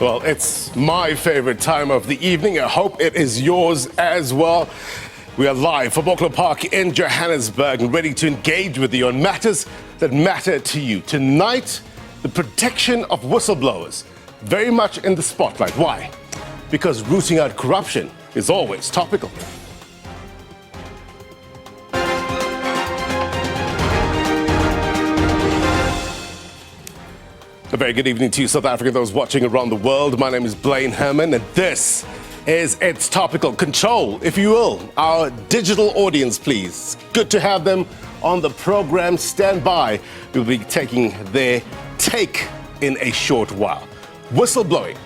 Well, it's my favorite time of the evening. I hope it is yours as well. We are live from Auckland Park in Johannesburg and ready to engage with you on matters that matter to you. Tonight, the protection of whistleblowers, very much in the spotlight. Why? Because rooting out corruption is always topical. A very good evening to you, South Africa, those watching around the world. My name is Blaine Herman, and this is It's Topical. Control, if you will, our digital audience, please. Good to have them on the program. Stand by. We'll be taking their take in a short while. Whistleblowing.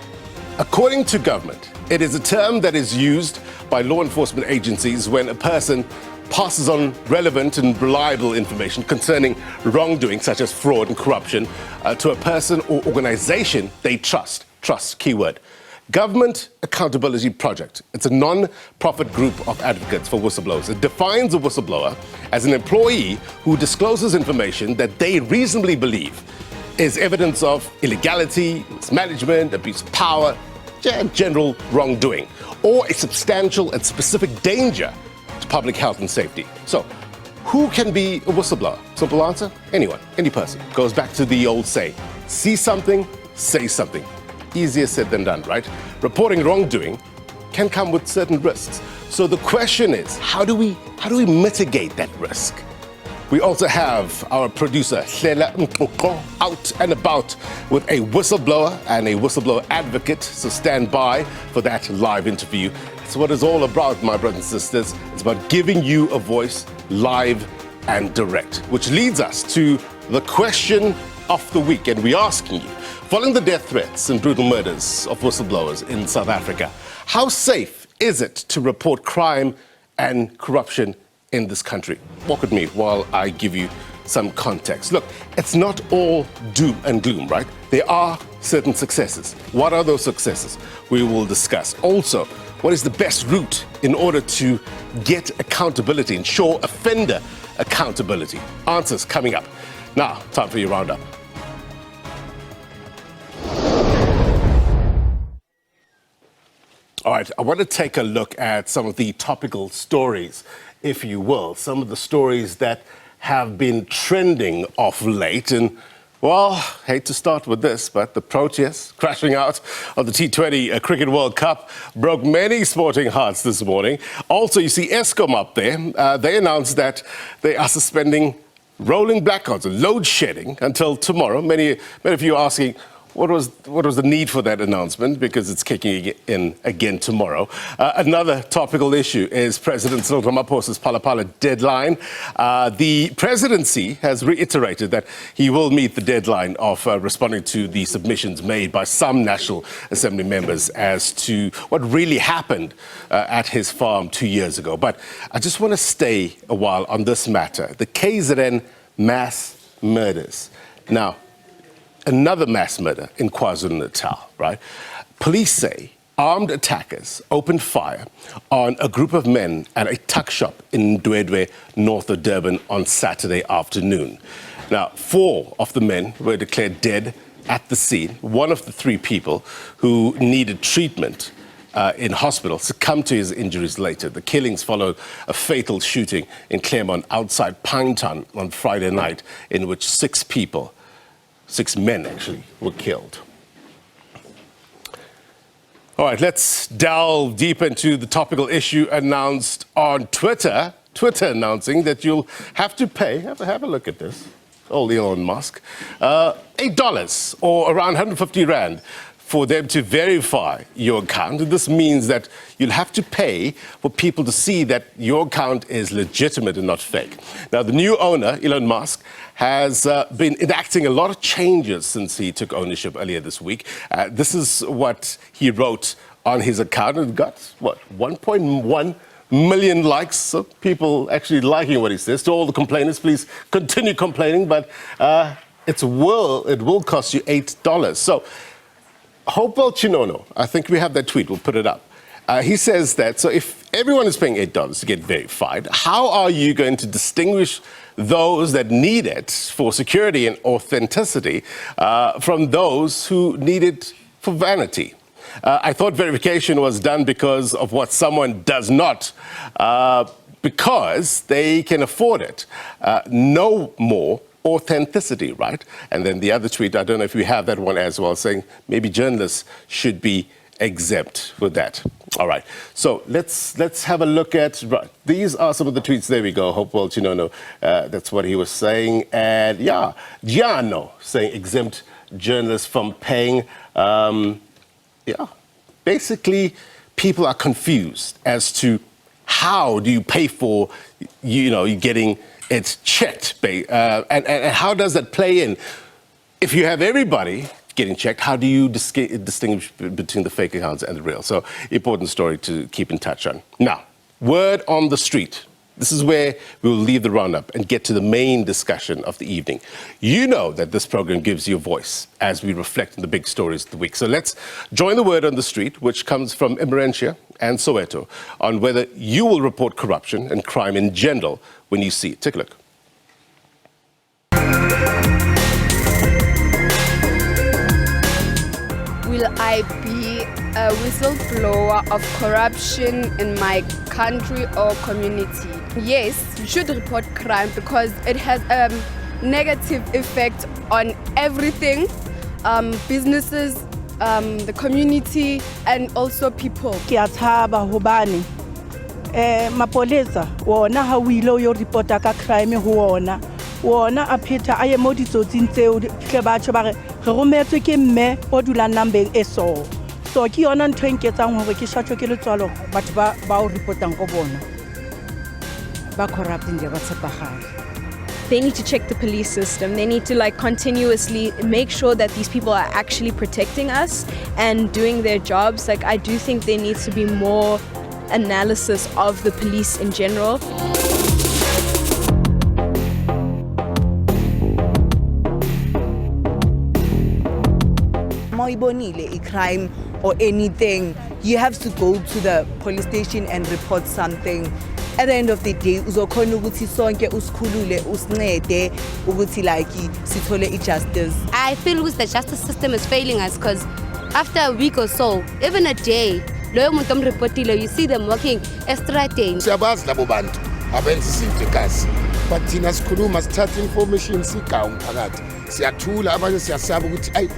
According to government, it is a term that is used by law enforcement agencies when a person passes on relevant and reliable information concerning wrongdoing, such as fraud and corruption, to a person or organization they trust. Trust, keyword. Government Accountability Project. It's a non-profit group of advocates for whistleblowers. It defines a whistleblower as an employee who discloses information that they reasonably believe is evidence of illegality, mismanagement, abuse of power, general wrongdoing, or a substantial and specific danger to public health and safety. So, who can be a whistleblower? Simple answer, anyone, any person. Goes back to the old saying, see something, say something. Easier said than done, right? Reporting wrongdoing can come with certain risks. So the question is, how do we mitigate that risk? We also have our producer, Hlela Mkoko, out and about with a whistleblower and a whistleblower advocate. So stand by for that live interview. It's what it's all about, my brothers and sisters. It's about giving you a voice live and direct, which leads us to the question of the week. And we're asking you, following the death threats and brutal murders of whistleblowers in South Africa, how safe is it to report crime and corruption in this country? Walk with me while I give you some context. Look, it's not all doom and gloom, right? There are certain successes. What are those successes? We will discuss. Also, what is the best route in order to get accountability, ensure offender accountability? Answers coming up. Now, time for your roundup. All right, I want to take a look at some of the topical stories, if you will, some of the stories that have been trending of late. And, well, hate to start with this, but the Proteas crashing out of the T20 Cricket World Cup broke many sporting hearts this morning. Also, you see Eskom up there. They announced that they are suspending rolling blackouts and load shedding until tomorrow. Many of you are asking, what was the need for that announcement? Because it's kicking in again tomorrow. Another topical issue is President Cyril Ramaphosa's Phala deadline. The presidency has reiterated that he will meet the deadline of responding to the submissions made by some National Assembly members as to what really happened at his farm 2 years ago. But I just want to stay a while on this matter, the KZN mass murders. Now, another mass murder in KwaZulu-Natal, right? Police say armed attackers opened fire on a group of men at a tuck shop in Ndwedwe, north of Durban, on Saturday afternoon. Now, 4 of the men were declared dead at the scene. One of the 3 people who needed treatment in hospital succumbed to his injuries later. The killings followed a fatal shooting in Claremont outside Pinetown on Friday night, in which 6 men actually were killed. All right, let's delve deep into the topical issue announced on Twitter. Twitter announcing that you'll have to pay, have a look at this, old Elon Musk, $8 or around 150 Rand for them to verify your account. And this means that you'll have to pay for people to see that your account is legitimate and not fake. Now, the new owner, Elon Musk, has been enacting a lot of changes since he took ownership earlier this week. This is what he wrote on his account. It got, 1.1 million likes. So people actually liking what he says. To all the complainers, please continue complaining, but it will cost you $8. So, Hopewell Chinono, I think we have that tweet, we'll put it up. He says that, so if everyone is paying $8 to get verified, how are you going to distinguish those that need it for security and authenticity from those who need it for vanity. I thought verification was done because of what someone does not, because they can afford it. No more authenticity, right? And then the other tweet, I don't know if you have that one as well, saying maybe journalists should be exempt with that. All right, so let's have a look at, right, these are some of the tweets. There we go. Hope well, Chinono, that's what he was saying. And yeah, Giano saying exempt journalists from paying. Yeah, basically people are confused as to how do you pay for, you getting it checked, and how does that play in? If you have everybody getting checked, how do you distinguish between the fake accounts and the real? So, important story to keep in touch on. Now, word on the street. This is where we will leave the roundup and get to the main discussion of the evening. You know that this program gives you a voice as we reflect on the big stories of the week. So let's join the word on the street, which comes from Emerentia and Soweto, on whether you will report corruption and crime in general when you see it. Take a look. Will I be a whistleblower of corruption in my country or community? Yes, you should report crime because it has a negative effect on everything, businesses, the community, and also people. Ke a tshaba hobane mapolesa wona ha o ile yo reporta ka crime ho wona a pheta a ye mo ditsotsing tseo tle batho ba re rometswe ke mme o dulang nambeng e so ke yona ntho e nketsang hore ke shatjwe ke letswalo batho ba o reportang go bona ba corrupt nje ba tshepagala. They need to check the police system. They need to continuously make sure that these people are actually protecting us and doing their jobs. I do think there needs to be more analysis of the police in general. Moibonile, a crime or anything, you have to go to the police station and report something. At the end of the day, uzokhona ukuthi sonke usikhulule usincede ukuthi sithole justice. I feel the justice system is failing us because after a week or so, even a day, loyo muntu omreportile, you see them walking estradeni. Siyabazi labo bantu abenza izinto ekhasi. But thina sikhuluma sithatha information sigawu umphakathi. Siyathula abanye siyasaba ukuthi ayi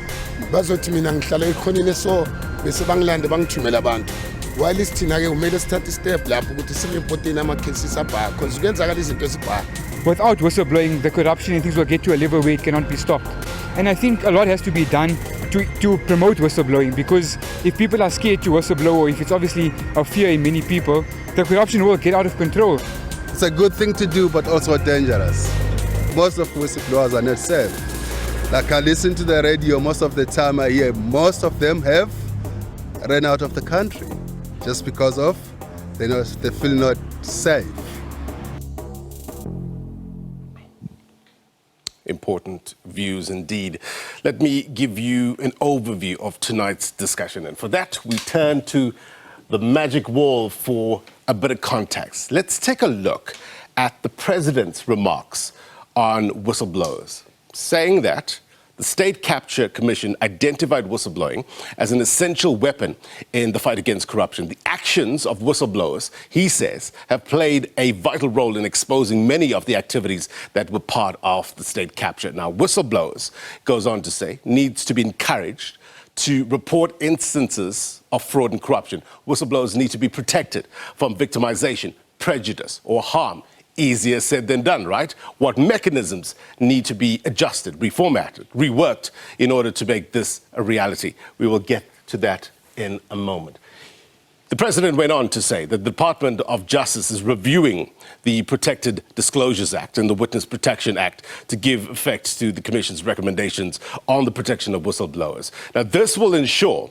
bazothi mina ngihlala ekhoneni so bese bangilande bangithumela abantu. While thina ke kumele sithathe step lapho ukuthi sireporteni ama cases abha because kuyenzakala izinto ezibha. Without whistleblowing, the corruption and things will get to a level where it cannot be stopped. And I think a lot has to be done to promote whistleblowing, because if people are scared to whistleblow, or if it's obviously a fear in many people, the corruption will get out of control. It's a good thing to do, but also dangerous. Most of whistleblowers are not safe. Like I listen to the radio, most of the time I hear most of them have ran out of the country just because of they feel not safe. Important views indeed. Let me give you an overview of tonight's discussion. And for that, we turn to the magic wall for a bit of context. Let's take a look at the president's remarks on whistleblowers, saying that the State Capture Commission identified whistleblowing as an essential weapon in the fight against corruption. The actions of whistleblowers, he says, have played a vital role in exposing many of the activities that were part of the state capture. Now, whistleblowers, goes on to say, needs to be encouraged to report instances of fraud and corruption. Whistleblowers need to be protected from victimization, prejudice, or harm. Easier said than done, right? What mechanisms need to be adjusted, reformatted, reworked in order to make this a reality? We will get to that in a moment. The president went on to say that the Department of Justice is reviewing the Protected Disclosures Act and the Witness Protection Act to give effect to the Commission's recommendations on the protection of whistleblowers. Now, this will ensure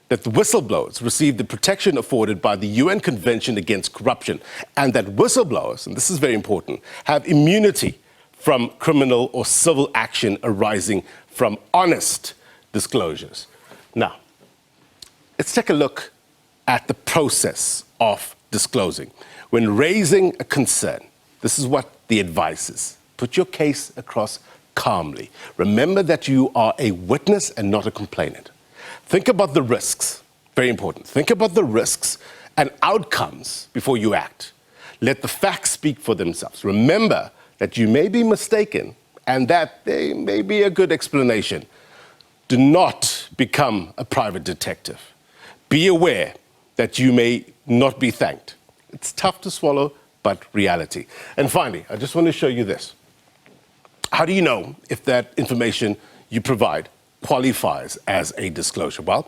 that the whistleblowers receive the protection afforded by the UN Convention Against Corruption, and that whistleblowers, and this is very important, have immunity from criminal or civil action arising from honest disclosures. Now, let's take a look at the process of disclosing. When raising a concern, this is what the advice is. Put your case across calmly. Remember that you are a witness and not a complainant. Think about the risks. Very important. Think about the risks and outcomes before you act. Let the facts speak for themselves. Remember that you may be mistaken and that there may be a good explanation. Do not become a private detective. Be aware that you may not be thanked. It's tough to swallow, but reality. And finally, I just want to show you this. How do you know if that information you provide qualifies as a disclosure? Well,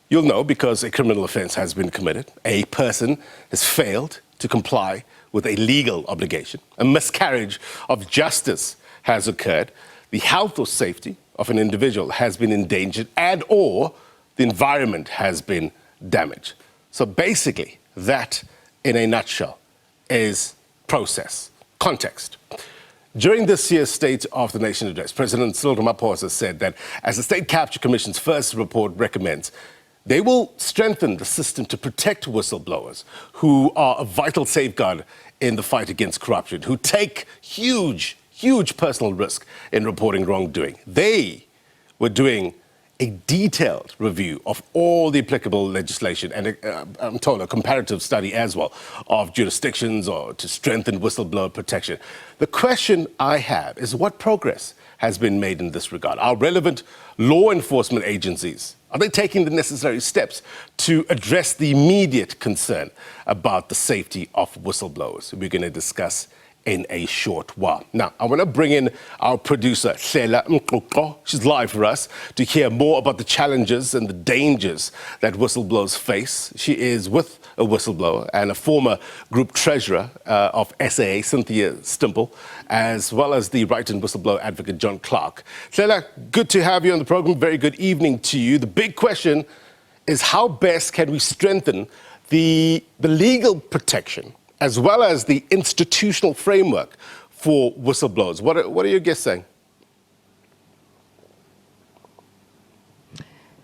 you'll know because a criminal offense has been committed, a person has failed to comply with a legal obligation, a miscarriage of justice has occurred, the health or safety of an individual has been endangered, and or the environment has been damaged. So basically, that, in a nutshell, is process, context. During this year's State of the Nation address, President Cyril Ramaphosa said that, as the State Capture Commission's first report recommends, they will strengthen the system to protect whistleblowers who are a vital safeguard in the fight against corruption, who take huge personal risk in reporting wrongdoing. They were doing a detailed review of all the applicable legislation and, I'm told, a comparative study as well of jurisdictions or to strengthen whistleblower protection. The question I have is what progress has been made in this regard? Our relevant law enforcement agencies, are they taking the necessary steps to address the immediate concern about the safety of whistleblowers? We're going to discuss in a short while. Now, I want to bring in our producer, Hlela Mqoqo. She's live for us to hear more about the challenges and the dangers that whistleblowers face. She is with a whistleblower and a former group treasurer of SAA, Cynthia Stimple, as well as the right and whistleblower advocate, John Clark. Hlela, good to have you on the program. Very good evening to you. The big question is how best can we strengthen the legal protection as well as the institutional framework for whistleblowers? What are your guests saying?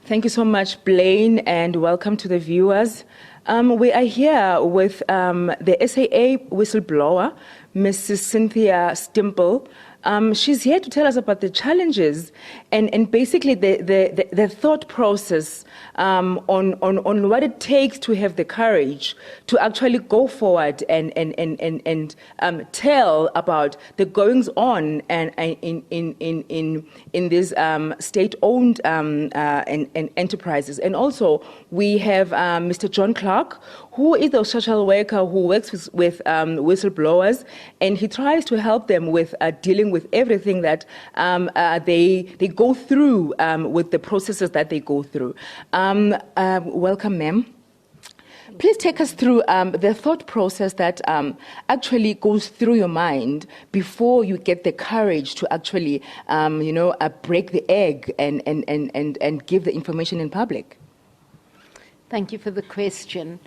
Thank you so much, Blaine, and welcome to the viewers. We are here with the SAA whistleblower, Mrs. Cynthia Stimple. She's here to tell us about the challenges and basically the thought process on what it takes to have the courage to actually go forward and tell about the goings on and in these state-owned enterprises. And also we have Mr. John Clark, who is a social worker who works with whistleblowers, and he tries to help them with dealing with everything that they go through with the processes that they go through. Welcome, ma'am. Please take us through the thought process that actually goes through your mind before you get the courage to actually, break the egg and give the information in public. Thank you for the question.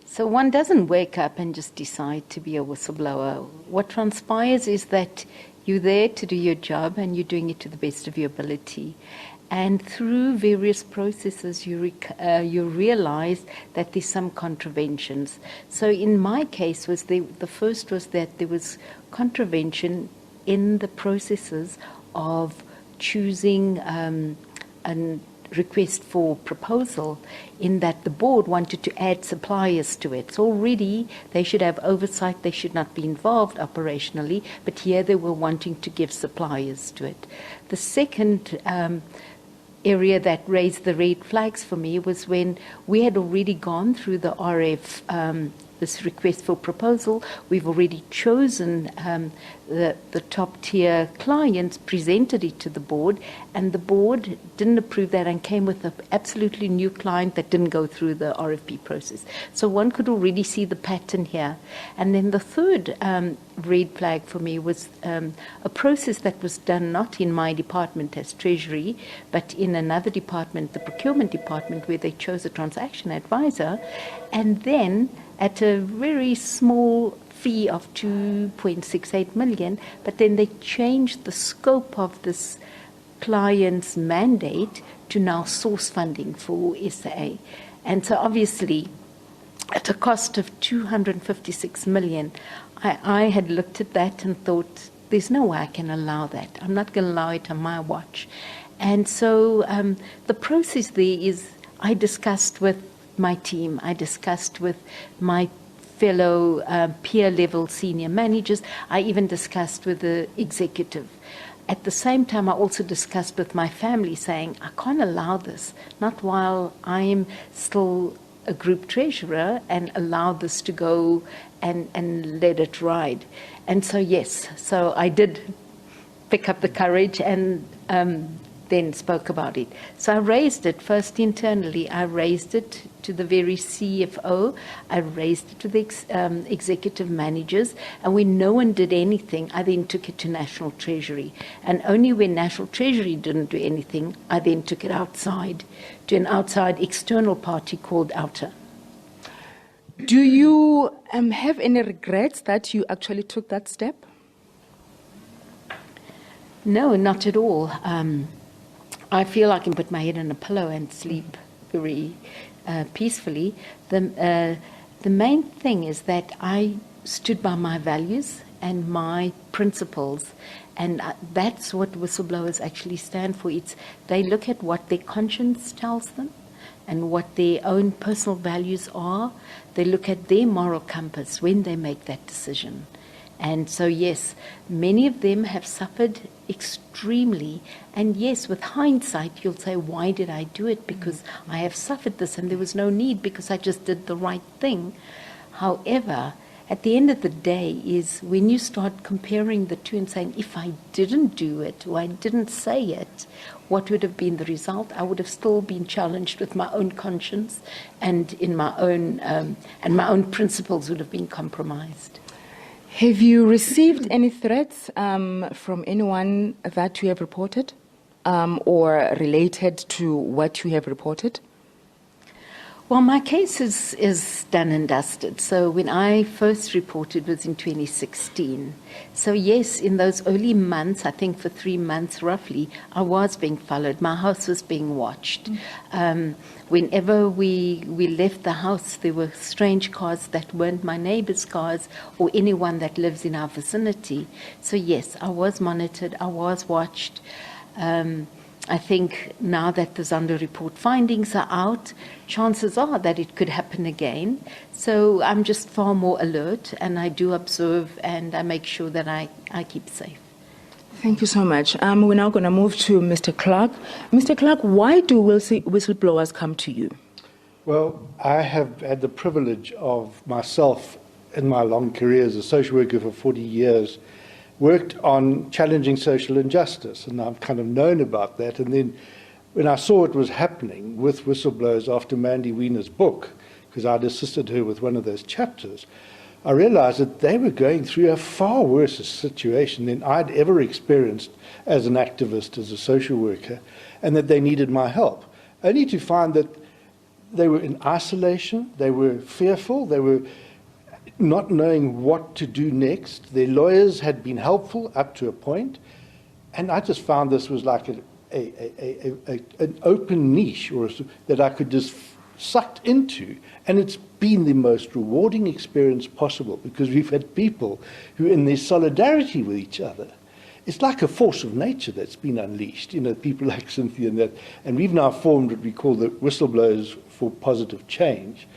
So one doesn't wake up and just decide to be a whistleblower. What transpires is that you're there to do your job and you're doing it to the best of your ability. And through various processes, you realize that there's some contraventions. So in my case, the first was that there was contravention in the processes of choosing a request for proposal, in that the board wanted to add suppliers to it. So already they should have oversight, they should not be involved operationally, but here they were wanting to give suppliers to it. The second area that raised the red flags for me was when we had already gone through the RF, this request for proposal. We've already chosen the top tier clients, presented it to the board, and the board didn't approve that and came with an absolutely new client that didn't go through the RFP process. So one could already see the pattern here. And then the third red flag for me was a process that was done not in my department as Treasury, but in another department, the procurement department, where they chose a transaction advisor, and then at a very small fee of 2.68 million, but then they changed the scope of this client's mandate to now source funding for SA. And so obviously, at a cost of 256 million, I had looked at that and thought, there's no way I can allow that. I'm not going to allow it on my watch. And so the process there is I discussed with my team, I discussed with my fellow peer-level senior managers, I even discussed with the executive. At the same time, I also discussed with my family saying, I can't allow this, not while I am still a group treasurer, and allow this to go and let it ride. And so, yes, so I did pick up the courage and then spoke about it. So I raised it first internally. I raised it to the very CFO. I raised it to the executive managers. And when no one did anything, I then took it to National Treasury. And only when National Treasury didn't do anything, I then took it outside to an outside external party called Outer. Do you have any regrets that you actually took that step? No, not at all. I feel I can put my head on a pillow and sleep very peacefully. The main thing is that I stood by my values and my principles, and that's what whistleblowers actually stand for. They look at what their conscience tells them and what their own personal values are. They look at their moral compass when they make that decision. And so, yes, many of them have suffered extremely. And yes, with hindsight, you'll say, why did I do it? Because I have suffered this and there was no need because I just did the right thing. However, at the end of the day is when you start comparing the two and saying, if I didn't do it or I didn't say it, what would have been the result? I would have still been challenged with my own conscience and in my own principles would have been compromised. Have you received any threats from anyone that you have reported or related to what you have reported? Well, my case is done and dusted. So when I first reported was in 2016. So yes, in those early months, I think for 3 months roughly, I was being followed. My house was being watched. Whenever we left the house, there were strange cars that weren't my neighbor's cars or anyone that lives in our vicinity. So yes, I was monitored, I was watched. I think now that the Zondo report findings are out, chances are that it could happen again. So I'm just far more alert and I do observe and I make sure that I keep safe. Thank you so much. We're now going to move to Mr. Clark. Mr. Clark, why do whistleblowers come to you? Well, I have had the privilege of myself in my long career as a social worker for 40 years worked on challenging social injustice, and I've kind of known about that. And then when I saw it was happening with whistleblowers after Mandy Wiener's book, because I'd assisted her with one of those chapters, I realized that they were going through a far worse situation than I'd ever experienced as an activist, as a social worker, and that they needed my help. Only to find that they were in isolation, they were fearful, they were not knowing what to do next. Their lawyers had been helpful up to a point, and I just found this was like an open niche that I could just sucked into, and it's been the most rewarding experience possible because we've had people who, in their solidarity with each other, it's like a force of nature that's been unleashed. You know, people like Cynthia and that, and we've now formed what we call the Whistleblowers for Positive Change.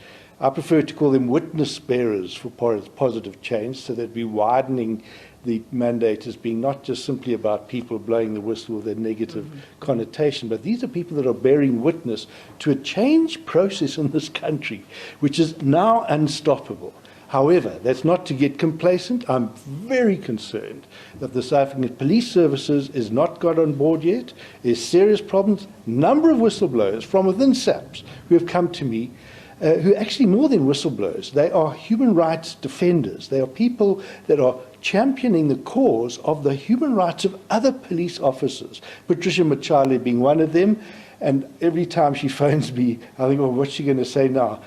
I prefer to call them witness bearers for positive change, so that we're widening the mandate as being not just simply about people blowing the whistle with a negative connotation, but these are people that are bearing witness to a change process in this country, which is now unstoppable. However, that's not to get complacent. I'm very concerned that the South African Police Services is not got on board yet. There's serious problems. Number of whistleblowers from within SAPS who have come to me who actually more than whistleblowers, they are human rights defenders. They are people that are championing the cause of the human rights of other police officers, Patricia Machale being one of them. And every time she phones me, I think, well, what's she going to say now?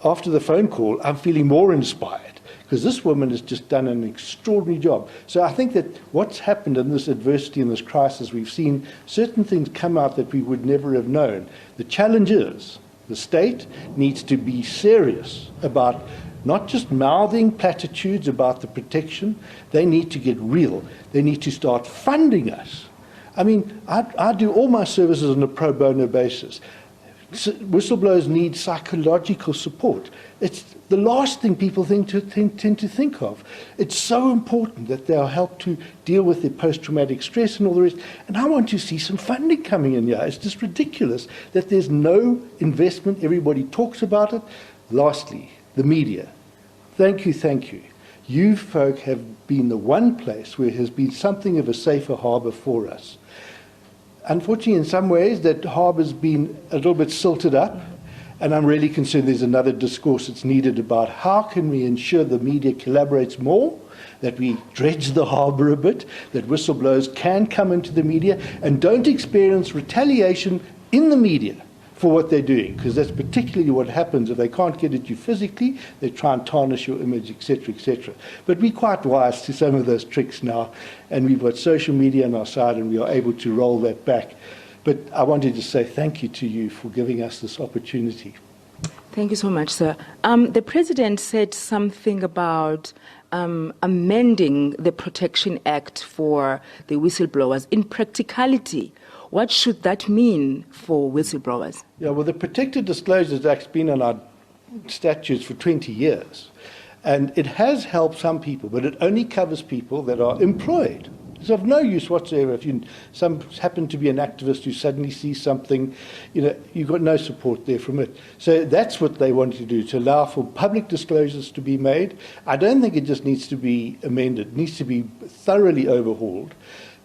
After the phone call, I'm feeling more inspired because this woman has just done an extraordinary job. So I think that what's happened in this adversity, in this crisis, we've seen certain things come out that we would never have known. The challenge is the state needs to be serious about not just mouthing platitudes about the protection. They need to get real. They need to start funding us. I mean, I do all my services on a pro bono basis. Whistleblowers need psychological support. It's the last thing people tend to think of. It's so important that they are helped to deal with their post-traumatic stress and all the rest. And I want to see some funding coming in here. It's just ridiculous that there's no investment. Everybody talks about it. Lastly, the media. Thank you, thank you. You folk have been the one place where has been something of a safer harbour for us. Unfortunately, in some ways, that harbour's been a little bit silted up, and I'm really concerned there's another discourse that's needed about how can we ensure the media collaborates more, that we dredge the harbour a bit, that whistleblowers can come into the media and don't experience retaliation in the media for what they're doing, because that's particularly what happens if they can't get at you physically. They try and tarnish your image, etc., etc. But we're quite wise to some of those tricks now, and we've got social media on our side, and we are able to roll that back. But I wanted to say thank you to you for giving us this opportunity. Thank you so much, sir. The President said something about amending the Protection Act for the whistleblowers. In practicality, what should that mean for whistleblowers? Yeah, well, the Protected Disclosures Act's been on our statutes for 20 years. And it has helped some people, but it only covers people that are employed. It's of no use whatsoever. If you happen to be an activist who suddenly sees something, you've got no support there from it. So that's what they want to do, to allow for public disclosures to be made. I don't think it just needs to be amended. It needs to be thoroughly overhauled,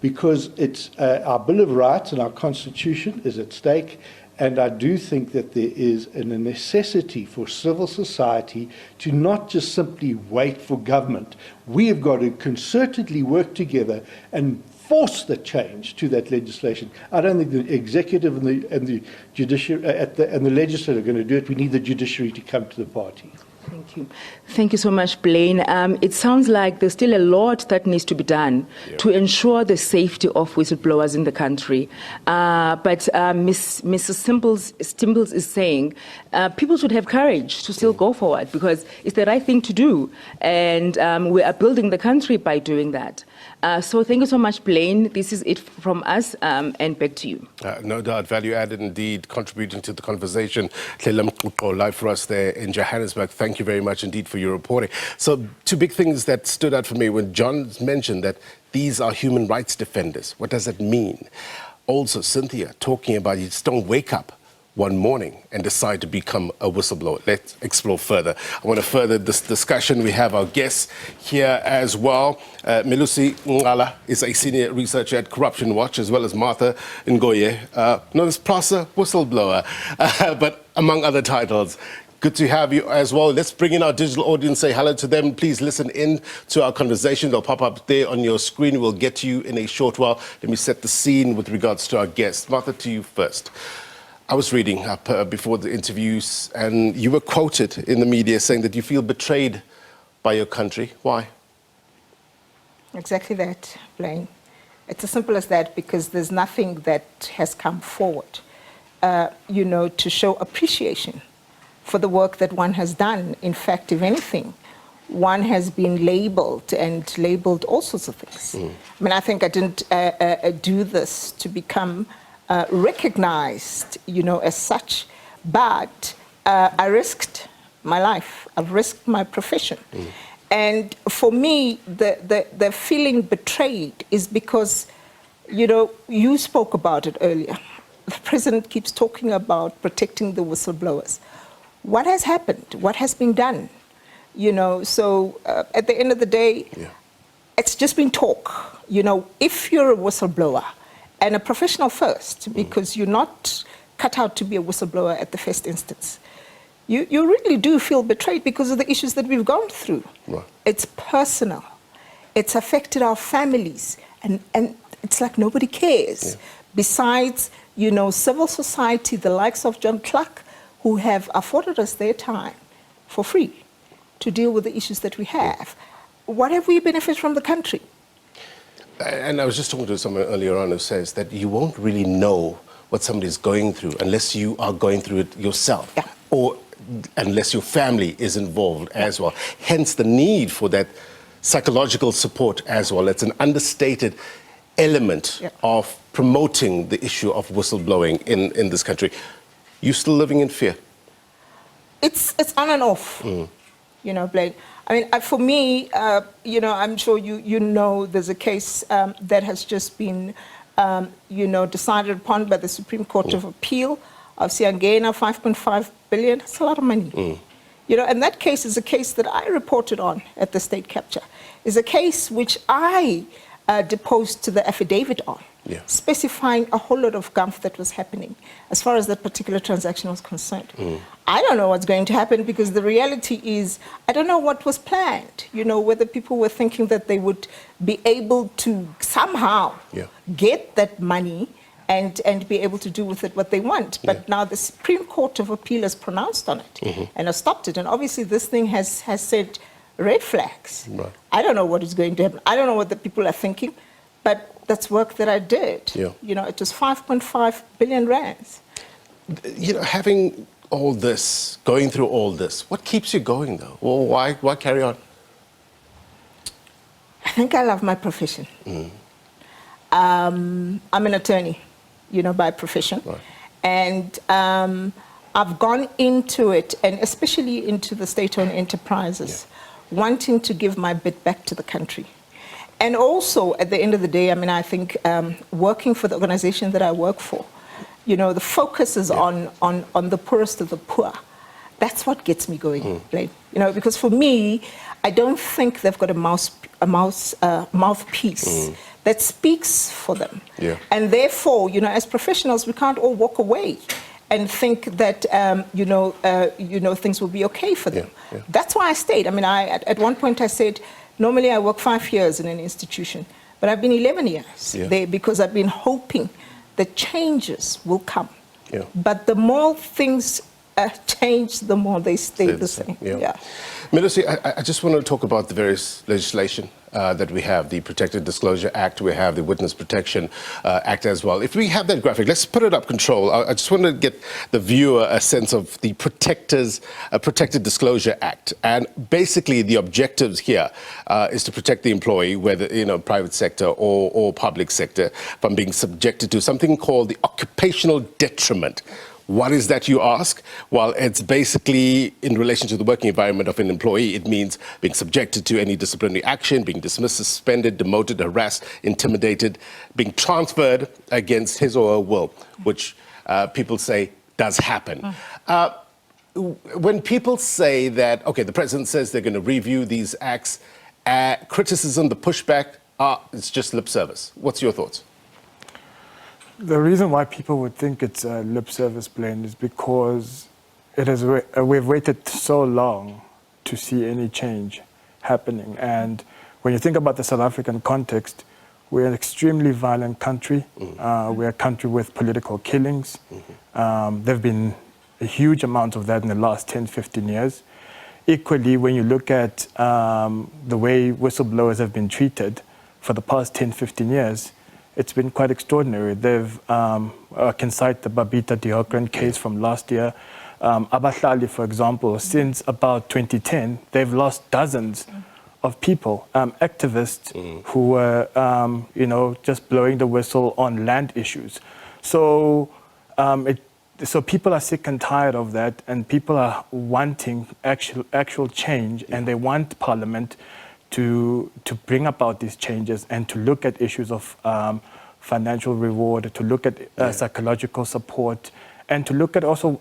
because it's our Bill of Rights and our Constitution is at stake, and I do think that there is a necessity for civil society to not just simply wait for government. We have got to concertedly work together and force the change to that legislation. I don't think the executive and the judiciary and the legislature are going to do it. We need the judiciary to come to the party. Thank you. Thank you so much, Blaine. It sounds like there's still a lot that needs to be done to ensure the safety of whistleblowers in the country. But Mrs. Stimbles is saying people should have courage to still go forward, because it's the right thing to do. And we are building the country by doing that. So thank you so much, Blaine. This is it from us, and back to you. No doubt, value added indeed, contributing to the conversation. Live for us there in Johannesburg. Thank you very much indeed for your reporting. So two big things that stood out for me when John mentioned that these are human rights defenders. What does that mean? Also, Cynthia talking about you just don't wake up one morning and decide to become a whistleblower. Let's explore further. I want to further this discussion. We have our guests here as well. Melusi Ngala is a senior researcher at Corruption Watch, as well as Martha Ngoye, known as PRASA whistleblower, but among other titles. Good to have you as well. Let's bring in our digital audience, say hello to them. Please listen in to our conversation. They'll pop up there on your screen. We'll get to you in a short while. Let me set the scene with regards to our guests. Martha, to you first. I was reading up before the interviews, and you were quoted in the media saying that you feel betrayed by your country. Why? Exactly that, Blaine. It's as simple as that, because there's nothing that has come forward, to show appreciation for the work that one has done. In fact, if anything, one has been labeled all sorts of things. I mean, I think I didn't do this to become recognized, as such, but I risked my life. I've risked my profession. And for me, the feeling betrayed is because, you spoke about it earlier. The president keeps talking about protecting the whistleblowers. What has happened? What has been done? So at the end of the day, it's just been talk. If you're a whistleblower, and a professional first, because you're not cut out to be a whistleblower at the first instance, you really do feel betrayed because of the issues that we've gone through. Right. It's personal. It's affected our families, and it's like nobody cares. Besides, civil society, the likes of John Clark, who have afforded us their time for free to deal with the issues that we have. What have we benefited from the country? And I was just talking to someone earlier on who says that you won't really know what somebody's going through unless you are going through it yourself, or unless your family is involved as well. Hence the need for that psychological support as well. It's an understated element of promoting the issue of whistleblowing in this country. You still living in fear? It's on and off, you know, Blaine. I mean, for me, you know, I'm sure you know there's a case that has just been, you know, decided upon by the Supreme Court of Appeal of Siangena, 5.5 billion. That's a lot of money. You know, and that case is a case that I reported on at the state capture. It's a case which I deposed to the affidavit on, specifying a whole lot of gumph that was happening as far as that particular transaction was concerned. I don't know what's going to happen because the reality is I don't know what was planned, you know, whether people were thinking that they would be able to somehow get that money and be able to do with it what they want. But now the Supreme Court of Appeal has pronounced on it and has stopped it. And obviously this thing has said red flags. Right. I don't know what is going to happen. I don't know what the people are thinking, but that's work that I did. You know, it was 5.5 billion rands. You know, having all this, going through all this, what keeps you going though? Well, why carry on? I think I love my profession. I'm an attorney, you know, by profession. Right. And I've gone into it, and especially into the state-owned enterprises, wanting to give my bit back to the country. And also, at the end of the day, I mean, I think working for the organization that I work for, you know, the focus is on the poorest of the poor. That's what gets me going, right? You know, because for me, I don't think they've got a mouthpiece that speaks for them. And therefore, you know, as professionals, we can't all walk away and think that you know, things will be okay for them. That's why I stayed. I mean, at one point I said, normally I work 5 years in an institution, but I've been 11 years there because I've been hoping that changes will come. But the more things change, the more they stay the same. Milosi, I just want to talk about the various legislation that we have, the Protected Disclosure Act, we have the Witness Protection Act as well. If we have that graphic, let's put it up, Control. I just want to get the viewer a sense of the Protected Disclosure Act. And basically the objectives here is to protect the employee, whether, you know, private sector or public sector, from being subjected to something called the occupational detriment. What is that, you ask? Well, it's basically in relation to the working environment of an employee. It means being subjected to any disciplinary action, being dismissed, suspended, demoted, harassed, intimidated, being transferred against his or her will, which people say does happen. When people say that, okay, the president says they're going to review these acts, criticism, the pushback, it's just lip service. What's your thoughts? The reason why people would think it's a lip service blend is because we've waited so long to see any change happening. And when you think about the South African context, we're an extremely violent country. We're a country with political killings. There have been a huge amount of that in the last 10, 15 years. Equally, when you look at the way whistleblowers have been treated for the past 10, 15 years, it's been quite extraordinary. I can cite the Babita Diokran case from last year. Abahlali, for example, since about 2010, they've lost dozens of people, activists who were, you know, just blowing the whistle on land issues. So, so people are sick and tired of that, and people are wanting actual change, and they want Parliament to bring about these changes and to look at issues of financial reward, to look at psychological support, and to look at also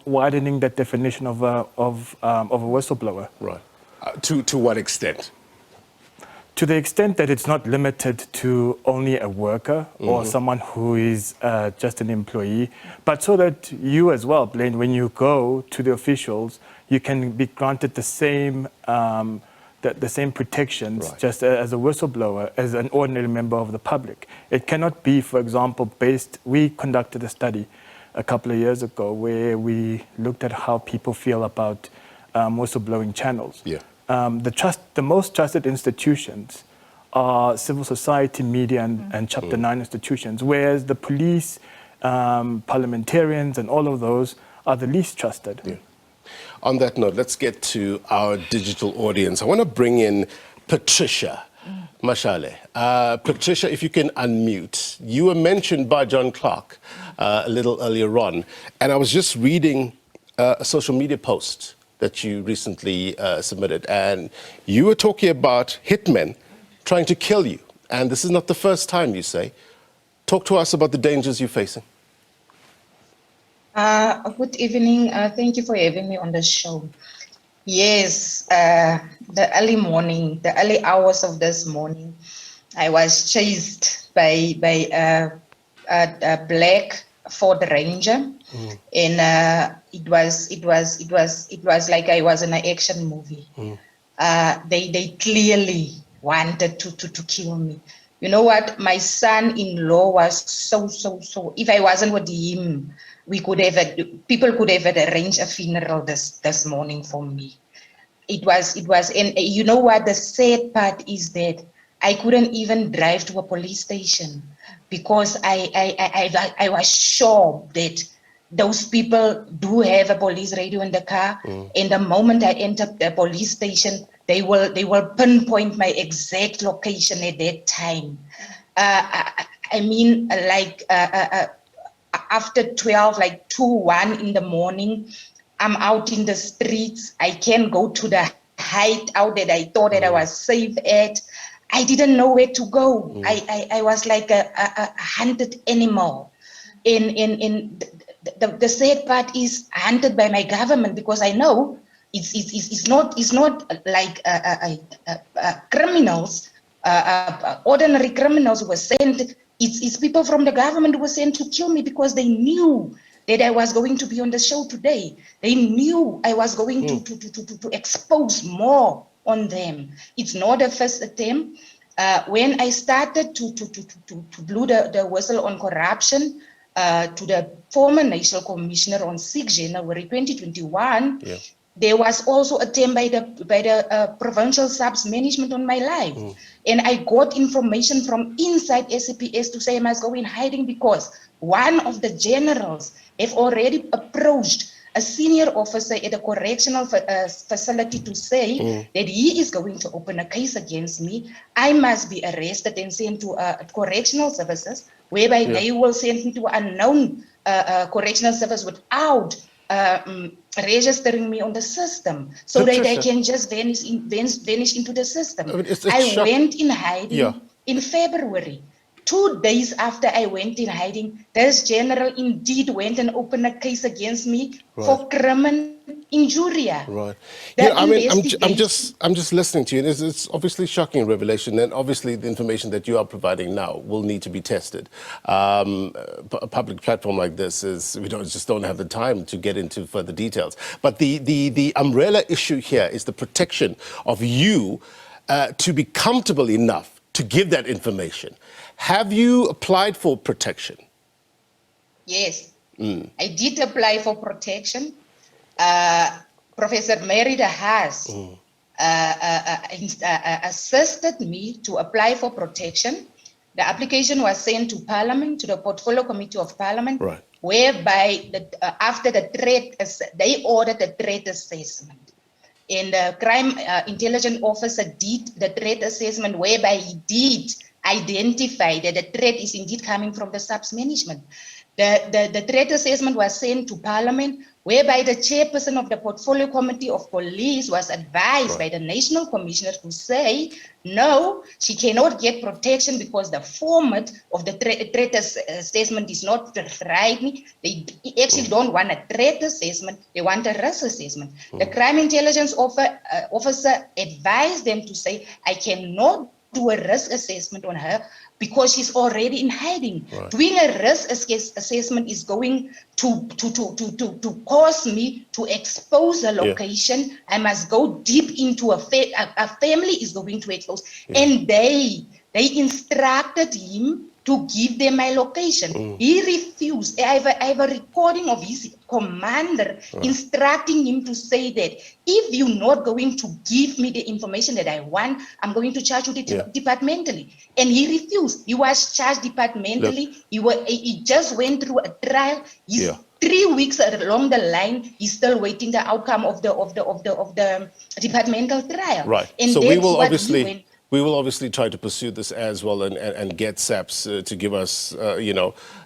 widening that definition of a whistleblower. Right. To what extent? To the extent that it's not limited to only a worker or someone who is just an employee, but so that you as well, Blaine, when you go to the officials, you can be granted the same the same protections just as a whistleblower, as an ordinary member of the public. It cannot be, for example, we conducted a study a couple of years ago where we looked at how people feel about whistleblowing channels. The most trusted institutions are civil society, media, and Chapter 9 institutions, whereas the police, parliamentarians, and all of those are the least trusted. On that note, let's get to our digital audience. I want to bring in Patricia. Mashale. Patricia, if you can unmute. You were mentioned by John Clark a little earlier on, and I was just reading a social media post that you recently submitted, and you were talking about hitmen trying to kill you, and this is not the first time, you say. Talk to us about the dangers you're facing. Good evening. Thank you for having me on the show. Yes, the early hours of this morning, I was chased by a black Ford Ranger, and it was like I was in an action movie. They clearly wanted to kill me. You know what? My son-in-law was so. If I wasn't with him, people could have arranged a funeral this morning for me. It was, and you know what? The sad part is that I couldn't even drive to a police station because I was sure that those people do have a police radio in the car, and the moment I enter the police station, they will pinpoint my exact location at that time. I mean, like after 12, like 2, 1 in the morning, I'm out in the streets. I can't go to the hideout that I thought that I was safe at. I didn't know where to go. I was like a hunted animal. The sad part is hunted by my government, because I know it's not like criminals, ordinary criminals who were sent. It's people from the government who were sent to kill me because they knew that I was going to be on the show today. They knew I was going to expose more on them. It's not the first attempt. When I started to blow the whistle on corruption to the former National Commissioner on 6 January 2021, there was also attempt by the provincial subs management on my life. And I got information from inside SAPS to say I must go in hiding because one of the generals have already approached a senior officer at a correctional facility to say that he is going to open a case against me. I must be arrested and sent to correctional services, whereby they will send me to an unknown correctional service without registering me on the system, so that I can just vanish into the system. I went in hiding in February. 2 days after I went in hiding, this general indeed went and opened a case against me for criminal injury. Right. Yeah, I mean, I'm just listening to you, and it's obviously shocking revelation, and obviously the information that you are providing now will need to be tested. A public platform like this is, we just don't have the time to get into further details. But the umbrella issue here is the protection of you to be comfortable enough to give that information. Have you applied for protection? Yes, I did apply for protection. Professor Merida has assisted me to apply for protection. The application was sent to Parliament, to the Portfolio Committee of Parliament, whereby after the threat, they ordered a threat assessment. And the crime intelligence officer did the threat assessment, whereby he did identify that the threat is indeed coming from the subs management. The threat assessment was sent to Parliament, whereby the chairperson of the Portfolio Committee of Police was advised by the National Commissioner to say, no, she cannot get protection because the format of the threat assessment is not right. They actually don't want a threat assessment, they want a risk assessment. The crime intelligence officer advised them to say, I cannot do a risk assessment on her because she's already in hiding. Doing a risk assessment is going to cause me to expose a location. I must go deep into a family is going to expose. And they instructed him to give them my location. He refused. I have a recording of his commander instructing him to say that if you're not going to give me the information that I want, I'm going to charge you departmentally. And he refused. He was charged departmentally. He just went through a trial. He's 3 weeks along the line. He's still waiting the outcome of the departmental trial. Right. And so we will obviously. We will obviously try to pursue this as well and get SABC to give us,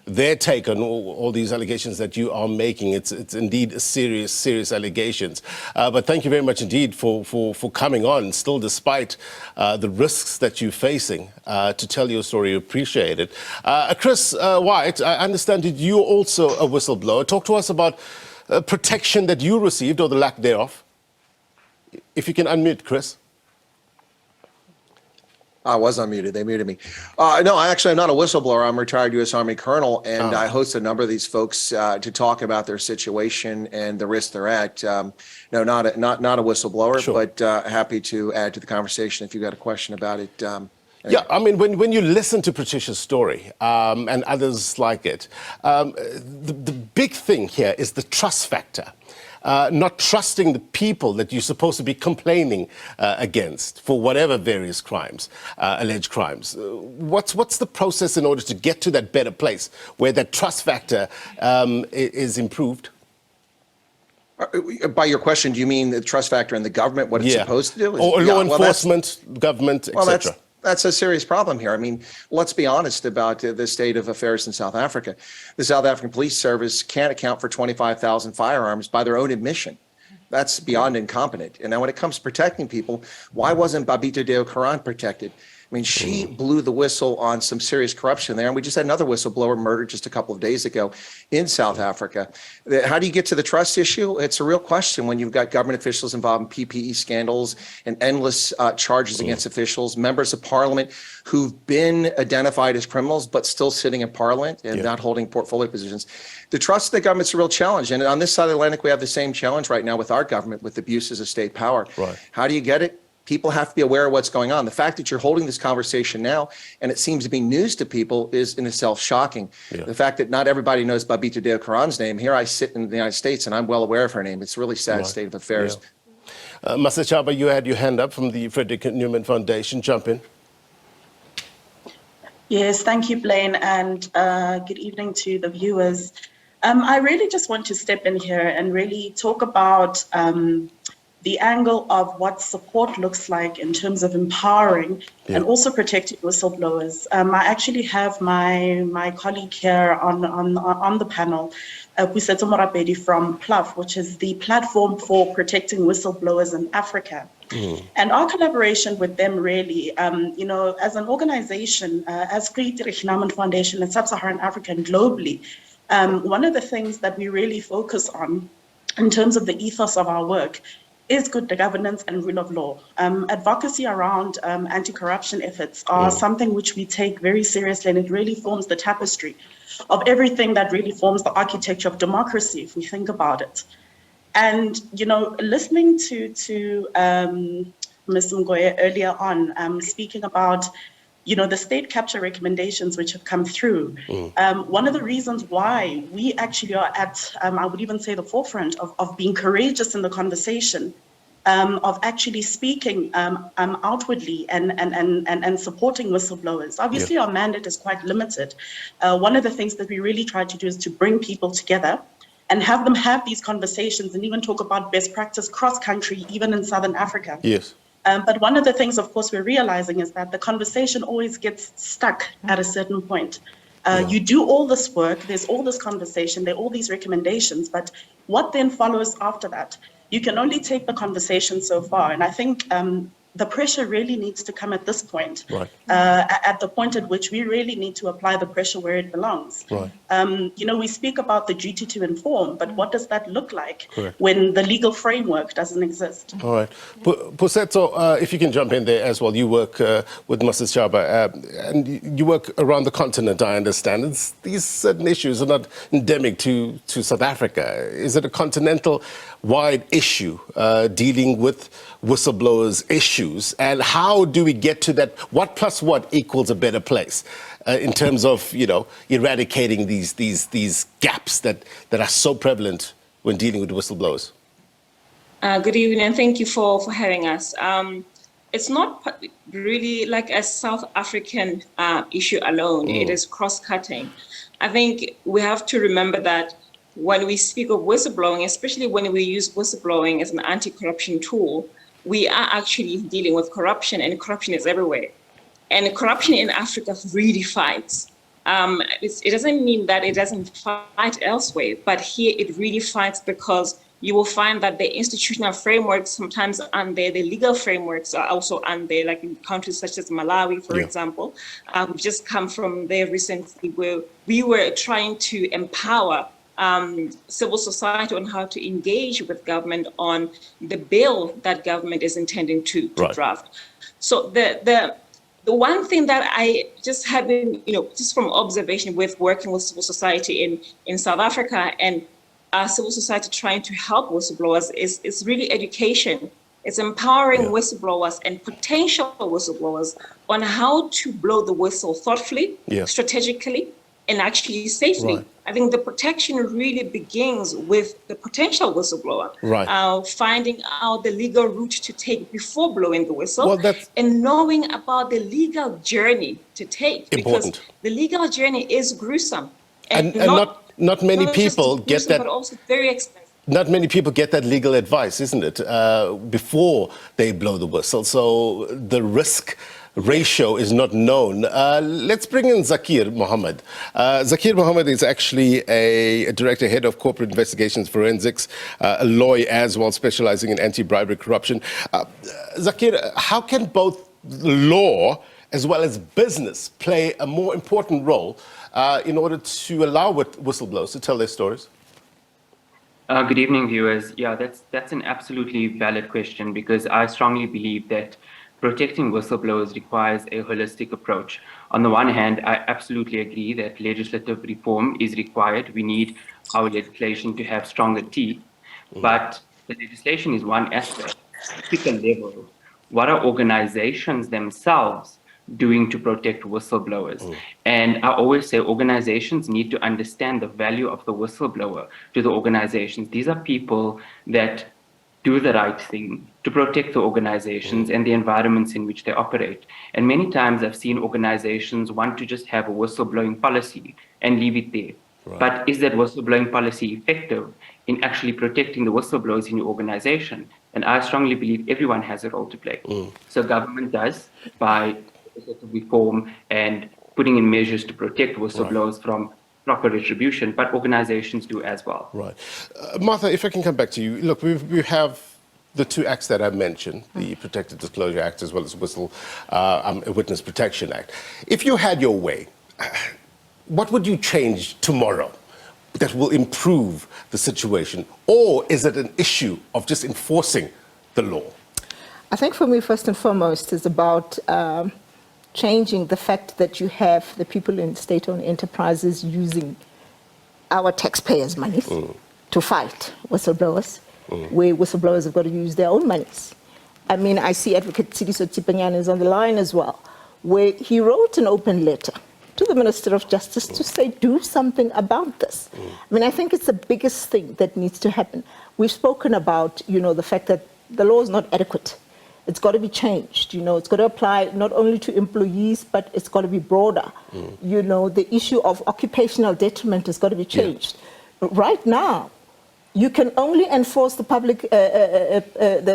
their take on all these allegations that you are making. It's indeed serious allegations. But thank you very much indeed for coming on, still despite the risks that you're facing, to tell your story. Appreciate it. Chris White, I understand that you're also a whistleblower. Talk to us about protection that you received or the lack thereof. If you can unmute, Chris. I was unmuted. They muted me. No, I'm not a whistleblower. I'm a retired U.S. Army colonel, and I host a number of these folks to talk about their situation and the risk they're at. No, not a whistleblower, sure. But happy to add to the conversation if you've got a question about it. Yeah, I mean, when you listen to Patricia's story and others like it, the big thing here is the trust factor. Not trusting the people that you're supposed to be complaining against for whatever various crimes, alleged crimes. What's the process in order to get to that better place where that trust factor is improved? By your question, do you mean the trust factor in the government, what it's supposed to do? Or law enforcement, government, etc.? That's a serious problem here. I mean, let's be honest about the state of affairs in South Africa. The South African Police Service can't account for 25,000 firearms by their own admission. That's beyond incompetent. And now when it comes to protecting people, why wasn't Babita Deokaran protected? I mean, she blew the whistle on some serious corruption there. And we just had another whistleblower murdered just a couple of days ago in South Africa. How do you get to the trust issue? It's a real question when you've got government officials involved in PPE scandals and endless charges against officials, members of parliament who've been identified as criminals, but still sitting in parliament and not holding portfolio positions. The trust of the government's a real challenge. And on this side of the Atlantic, we have the same challenge right now with our government, with abuses of state power. Right. How do you get it? People have to be aware of what's going on. The fact that you're holding this conversation now and it seems to be news to people is in itself shocking. Yeah. The fact that not everybody knows Babita Deokaran's name. Here I sit in the United States and I'm well aware of her name. It's a really sad state of affairs. Yeah. Master Chaba, you had your hand up from the Frederick Newman Foundation. Jump in. Yes, thank you, Blaine, and good evening to the viewers. I really just want to step in here and really talk about the angle of what support looks like in terms of empowering and also protecting whistleblowers. I actually have my colleague here on the panel, Pusetso Morapedi from PLUF, which is the platform for protecting whistleblowers in Africa. And our collaboration with them really, as an organization, as Friedrich Naumann Foundation in Sub-Saharan Africa and globally, one of the things that we really focus on in terms of the ethos of our work is good governance and rule of law. Advocacy around anti-corruption efforts are something which we take very seriously, and it really forms the tapestry of everything that really forms the architecture of democracy, if we think about it. And, listening to Ms. Mgoye earlier on, speaking about, the state capture recommendations which have come through. One of the reasons why we actually are at, I would even say, the forefront of being courageous in the conversation, of actually speaking outwardly and supporting whistleblowers. Obviously, our mandate is quite limited. One of the things that we really try to do is to bring people together and have them have these conversations and even talk about best practice cross-country, even in Southern Africa. Yes. But one of the things, of course, we're realizing is that the conversation always gets stuck at a certain point. You do all this work, there's all this conversation, there are all these recommendations, but what then follows after that? You can only take the conversation so far. And I think the pressure really needs to come at this point, at the point at which we really need to apply the pressure where it belongs. We speak about the duty to inform, but what does that look like when the legal framework doesn't exist? All right. Pusetso, if you can jump in there as well. You work with Master Chaba, and you work around the continent, I understand. These certain issues are not endemic to South Africa. Is it a continental-wide issue dealing with whistleblowers' issues, and how do we get to that? What plus what equals a better place in terms of eradicating these gaps that are so prevalent when dealing with whistleblowers? Good evening, and thank you for having us. It's not really like a South African issue alone. It is cross-cutting. I think we have to remember that when we speak of whistleblowing, especially when we use whistleblowing as an anti-corruption tool, we are actually dealing with corruption, and corruption is everywhere. And corruption in Africa really fights. It doesn't mean that it doesn't fight elsewhere, but here it really fights because you will find that the institutional frameworks sometimes aren't there, the legal frameworks are also aren't there, like in countries such as Malawi, for example. We've just come from there recently where we were trying to empower civil society on how to engage with government on the bill that government is intending to draft. So the one thing that I just have been, just from observation with working with civil society in South Africa and civil society trying to help whistleblowers is really education. It's empowering whistleblowers and potential whistleblowers on how to blow the whistle thoughtfully, strategically, and actually safely. Right. I think the protection really begins with the potential whistleblower, finding out the legal route to take before blowing the whistle, and knowing about the legal journey to take. Important. Because the legal journey is gruesome. And not many people get that. But also very expensive. Not many people get that legal advice, isn't it, before they blow the whistle. So the risk ratio is not known. Let's bring in Zakir Mohammed. Zakir Mohammed is actually a director, head of corporate investigations forensics, a lawyer as well, specializing in anti-bribery corruption. Zakir, how can both law as well as business play a more important role in order to allow whistleblowers to tell their stories? Good evening, viewers. Yeah, that's an absolutely valid question, because I strongly believe that protecting whistleblowers requires a holistic approach. On the one hand, I absolutely agree that legislative reform is required. We need our legislation to have stronger teeth, but the legislation is one aspect. At a level, what are organizations themselves doing to protect whistleblowers? And I always say organizations need to understand the value of the whistleblower to the organizations. These are people that do the right thing to protect the organizations and the environments in which they operate. And many times I've seen organizations want to just have a whistleblowing policy and leave it there. But is that whistleblowing policy effective in actually protecting the whistleblowers in your organization? And I strongly believe everyone has a role to play. So government does by reform and putting in measures to protect whistleblowers from proper retribution, but organizations do as well. Right. Martha, if I can come back to you. Look, we have the two acts that I mentioned, the Protected Disclosure Act as well as Witness Protection Act. If you had your way, what would you change tomorrow that will improve the situation? Or is it an issue of just enforcing the law? I think for me, first and foremost, is about changing the fact that you have the people in state-owned enterprises using our taxpayers' money to fight whistleblowers, where whistleblowers have got to use their own monies. I mean, I see Advocate Sidiso Tsipanyane is on the line as well, where he wrote an open letter to the Minister of Justice to say, do something about this. I mean, I think it's the biggest thing that needs to happen. We've spoken about, the fact that the law is not adequate. It's got to be changed, it's got to apply not only to employees, but it's got to be broader. The issue of occupational detriment has got to be changed. Right now, you can only enforce the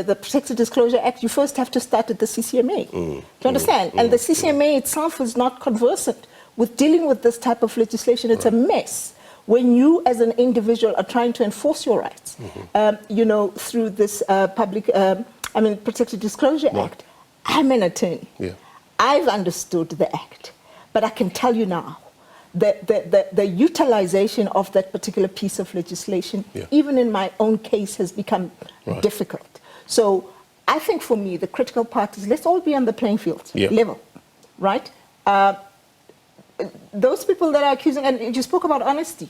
the Protected Disclosure Act. You first have to start at the CCMA. Do you understand? And the CCMA itself is not conversant with dealing with this type of legislation. It's a mess when you as an individual are trying to enforce your rights, through this Protected Disclosure Act. I'm an attorney. I've understood the act, but I can tell you now that the utilization of that particular piece of legislation, even in my own case, has become difficult. So I think for me, the critical part is let's all be on the playing field level, right? Those people that are accusing, and you spoke about honesty.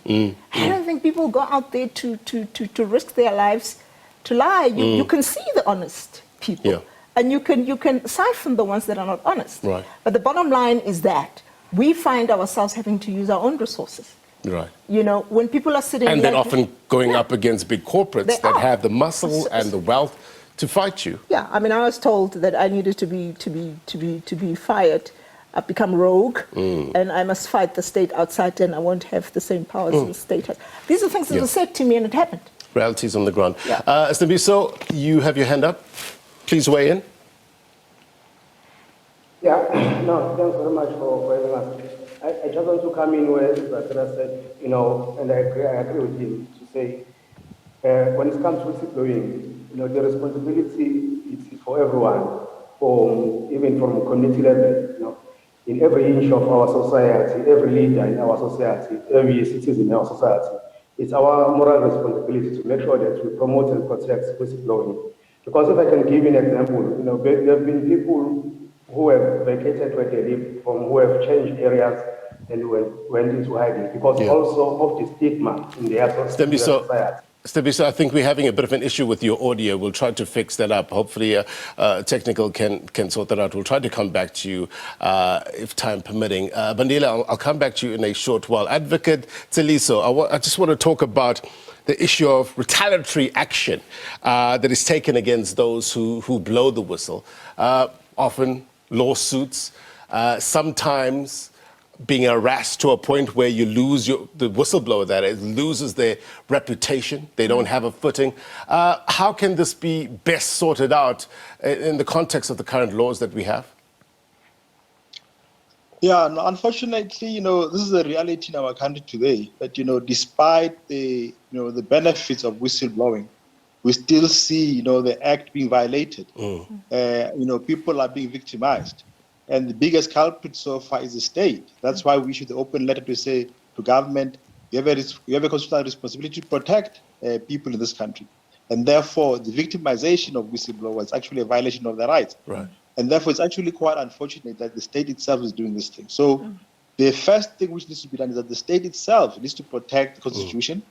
I don't think people go out there to risk their lives to lie. You can see the honest people, and you can siphon the ones that are not honest. But the bottom line is that we find ourselves having to use our own resources. When people are sitting and then often going up against big corporates that have the muscle and the wealth to fight you. I mean, I was told that I needed to be fired. I've become rogue, and I must fight the state outside, and I won't have the same powers as the state has. These are things that were said to me, and it happened. Realities on the ground. Stambiso, you have your hand up. Please weigh in. Yeah, no, thanks very much for having us. I just want to come in where Basira said, you know, and I agree with him to say, when it comes to whistleblowing, you know, the responsibility is for everyone, even from community level, you know, in every inch of our society, every leader in our society, every citizen in our society. It's our moral responsibility to make sure that we promote and protect whistleblowing. Because if I can give you an example, you know, there have been people who have vacated where they live, who have changed areas and went into hiding because also of the stigma in their society. Stembiso, I think we're having a bit of an issue with your audio. We'll try to fix that up. Hopefully, technical can sort that out. We'll try to come back to you if time permitting. Bandile, I'll come back to you in a short while. Advocate Tseliso, I just want to talk about the issue of retaliatory action that is taken against those who blow the whistle. Often lawsuits, sometimes being harassed to a point where you lose the whistleblower, that is, loses their reputation. They don't have a footing. How can this be best sorted out in the context of the current laws that we have? Yeah, no, unfortunately, you know, this is a reality in our country today. But, you know, despite the benefits of whistleblowing, we still see, you know, the act being violated. You know, people are being victimized. And the biggest culprit so far is the state. That's why we issued the open letter to say to government, you have a constitutional responsibility to protect people in this country. And therefore, the victimization of whistleblowers is actually a violation of their rights. Right. And therefore, it's actually quite unfortunate that the state itself is doing this thing. So the first thing which needs to be done is that the state itself needs to protect the Constitution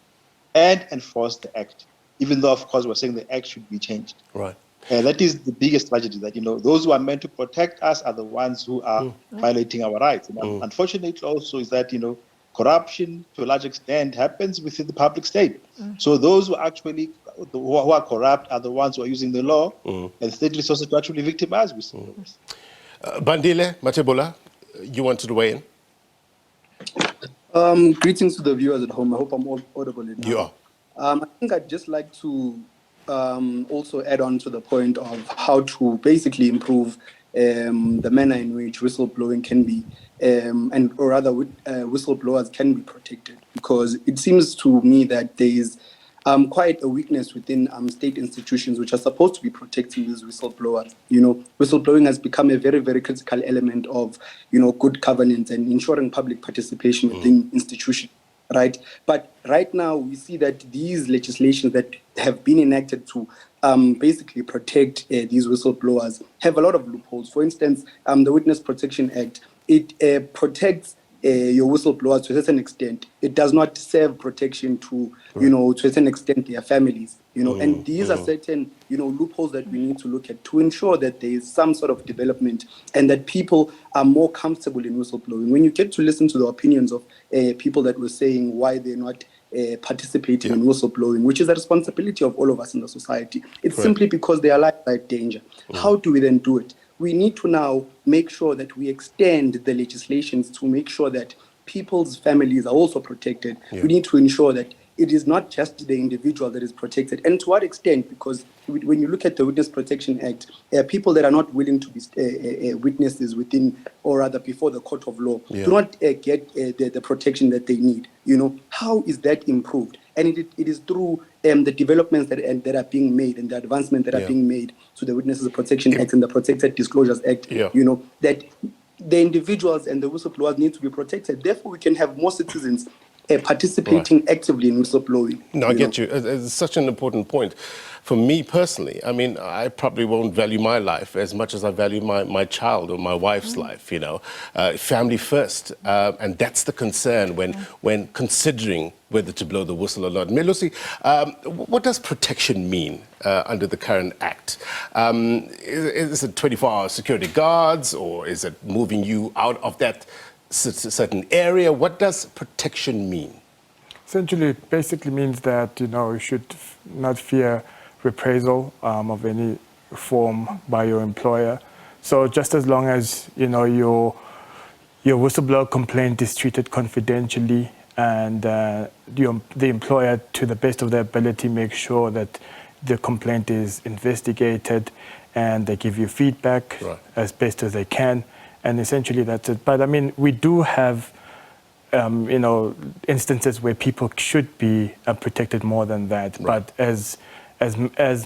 and enforce the act, even though, of course, we're saying the act should be changed. Right. That is the biggest tragedy, that, you know, those who are meant to protect us are the ones who are violating our rights. And unfortunately also is that, you know, corruption to a large extent happens within the public state. So those who actually who are corrupt are the ones who are using the law and state resources to actually victimize whistleblowers. Bandile Matebola, you wanted to weigh in? Greetings to the viewers at home. I hope I'm all audible enough. You are. I think I'd just like to also add on to the point of how to basically improve the manner in which whistleblowing can be, or rather whistleblowers can be protected, because it seems to me that there is quite a weakness within state institutions which are supposed to be protecting these whistleblowers. You know, whistleblowing has become a very, very critical element of, you know, good governance and ensuring public participation within institutions. Right, but right now we see that these legislations that have been enacted to basically protect these whistleblowers have a lot of loopholes. For instance, the Witness Protection Act, it protects your whistleblowers to a certain extent. It does not serve protection to, you know, to a certain extent their families. You know, and these are certain, you know, loopholes that we need to look at to ensure that there is some sort of development and that people are more comfortable in whistleblowing. When you get to listen to the opinions of people that were saying why they're not participating in whistleblowing, which is a responsibility of all of us in the society, it's simply because they are life danger. How do we then do it? We need to now make sure that we extend the legislations to make sure that people's families are also protected. We need to ensure that it is not just the individual that is protected. And to what extent? Because when you look at the Witness Protection Act, people that are not willing to be witnesses within, or rather before the court of law, do not get the protection that they need. You know, how is that improved? And it is through the developments that are being made and the advancements that are being made to the Witnesses Protection Act and the Protected Disclosures Act, you know, that the individuals and the whistleblowers need to be protected. Therefore, we can have more citizens participating actively in whistleblowing. No, I get you. It's such an important point. For me personally, I mean, I probably won't value my life as much as I value my child or my wife's life, you know. Family first. And that's the concern when considering whether to blow the whistle or not. Melusi, what does protection mean under the current act? Is it 24-hour security guards, or is it moving you out of that certain area? What does protection mean? Essentially, it basically means that, you know, you should not fear reprisal of any form by your employer. So just as long as, you know, your whistleblower complaint is treated confidentially, and the employer, to the best of their ability, makes sure that the complaint is investigated and they give you feedback as best as they can, and essentially that's it. But I mean, we do have instances where people should be protected more than that. But as